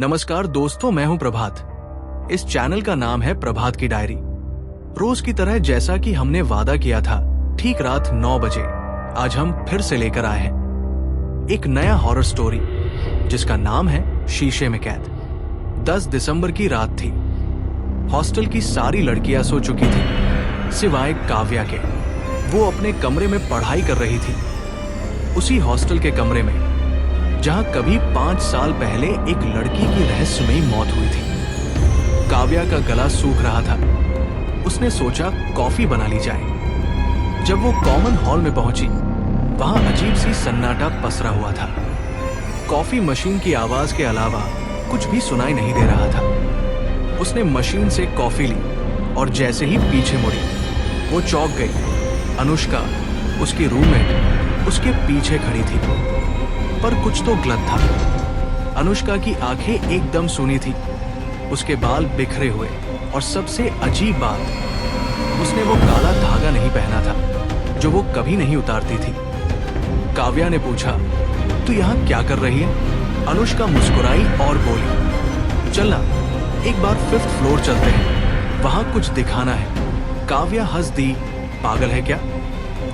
नमस्कार दोस्तों, मैं हूं प्रभात। इस चैनल का नाम है प्रभात की डायरी। रोज की तरह जैसा कि हमने वादा किया था, ठीक रात 9 बजे आज हम फिर से लेकर आए हैं एक नया हॉरर स्टोरी जिसका नाम है शीशे में कैद। 10 दिसंबर की रात थी। हॉस्टल की सारी लड़कियां सो चुकी थी सिवाय काव्या के। वो अपने कमरे में पढ़ाई कर रही थी, उसी हॉस्टल के कमरे में जहां कभी 5 साल पहले एक लड़की की रहस्यमयी मौत हुई थी। काव्या का गला सूख रहा था। उसने सोचा कॉफी बना ली जाए। जब वो कॉमन हॉल में पहुंची, वहां अजीब सी सन्नाटा पसरा हुआ था। कॉफी मशीन की आवाज के अलावा कुछ भी सुनाई नहीं दे रहा था। उसने मशीन से कॉफी ली और जैसे ही पीछे मुड़ी, वो चौंक गई। अनुष्का, उसकी रूममेट, उसके पीछे खड़ी थी। पर कुछ तो गलत था। अनुष्का की आंखें एकदम सूनी थी, उसके बाल बिखरे हुए, और सबसे अजीब बात, उसने वो काला धागा नहीं पहना था जो वो कभी नहीं उतारती थी। काव्या ने पूछा, तू यहाँ क्या कर रही है? अनुष्का मुस्कुराई और बोली, चलना एक बार 5th फ्लोर चलते हैं, वहां कुछ दिखाना है। काव्या हंस दी, पागल है क्या?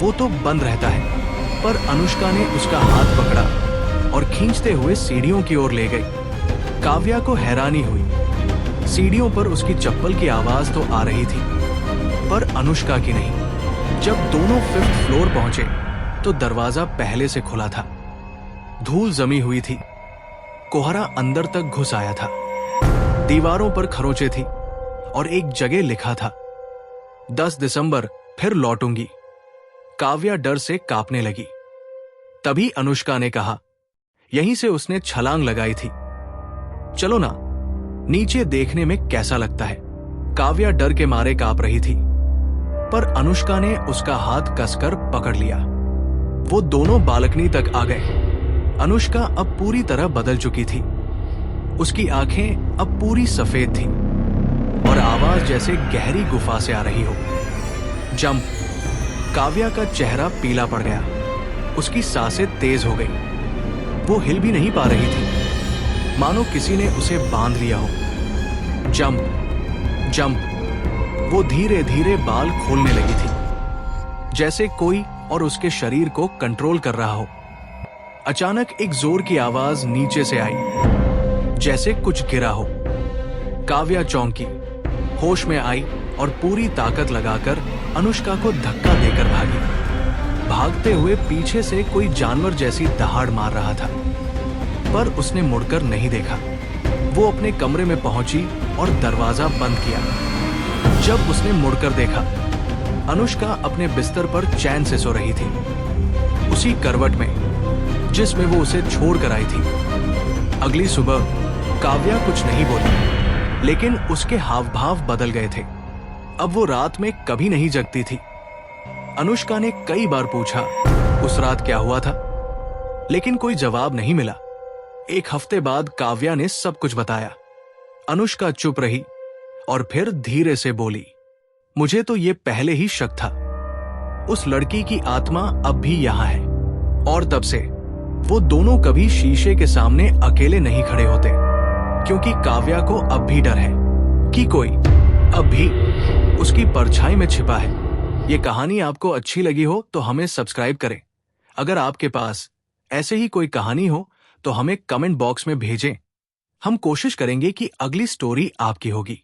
वो तो बंद रहता है। पर अनुष्का ने उसका हाथ पकड़ा और खींचते हुए सीढ़ियों की ओर ले गई। काव्या को हैरानी हुई। सीढ़ियों पर उसकी चप्पल की आवाज तो आ रही थी, पर अनुष्का की नहीं। जब दोनों 5th फ्लोर पहुंचे तो दरवाजा पहले से खुला था। धूल जमी हुई थी, कोहरा अंदर तक घुस आया था। दीवारों पर खरोंचे थी और एक जगह लिखा था, 10 दिसंबर फिर लौटूंगी। काव्या डर से कांपने लगी। तभी अनुष्का ने कहा, यहीं से उसने छलांग लगाई थी, चलो ना, नीचे देखने में कैसा लगता है। काव्या डर के मारे कांप रही थी, पर अनुष्का ने उसका हाथ कसकर पकड़ लिया। वो दोनों बालकनी तक आ गए। अनुष्का अब पूरी तरह बदल चुकी थी। उसकी आंखें अब पूरी सफेद थी और आवाज जैसे गहरी गुफा से आ रही हो। जंप। काव्या का चेहरा पीला पड़ गया, उसकी सांसें तेज हो गई। वो हिल भी नहीं पा रही थी, मानो किसी ने उसे बांध लिया हो। Jump jump. वो धीरे धीरे बाल खोलने लगी थी, जैसे कोई और उसके शरीर को कंट्रोल कर रहा हो। अचानक एक जोर की आवाज नीचे से आई, जैसे कुछ गिरा हो। काव्या चौंकी, होश में आई और पूरी ताकत लगाकर अनुष्का को धक्का देकर भागी। भागते हुए पीछे से कोई जानवर जैसी दहाड़ मार रहा था, पर उसने मुड़कर नहीं देखा। वो अपने कमरे में पहुंची और दरवाजा बंद किया। जब उसने मुड़कर देखा, अनुष्का अपने बिस्तर पर चैन से सो रही थी, उसी करवट में जिसमें वो उसे छोड़ कर आई थी। अगली सुबह काव्या कुछ नहीं बोली, लेकिन उसके हाव भाव बदल गए थे। अब वो रात में कभी नहीं जगती थी। अनुष्का ने कई बार पूछा, उस रात क्या हुआ था, लेकिन कोई जवाब नहीं मिला। एक हफ्ते बाद काव्या ने सब कुछ बताया। अनुष्का चुप रही और फिर धीरे से बोली, मुझे तो ये पहले ही शक था। उस लड़की की आत्मा अब भी यहाँ है, और तब से वो दोनों कभी शीशे के सामने अकेले नहीं खड़े होते, क्योंकि काव्या को अब भी डर है कि कोई अब भी उसकी परछाई में छिपा है। ये कहानी आपको अच्छी लगी हो तो हमें सब्सक्राइब करें। अगर आपके पास ऐसे ही कोई कहानी हो तो हमें कमेंट बॉक्स में भेजें। हम कोशिश करेंगे कि अगली स्टोरी आपकी होगी।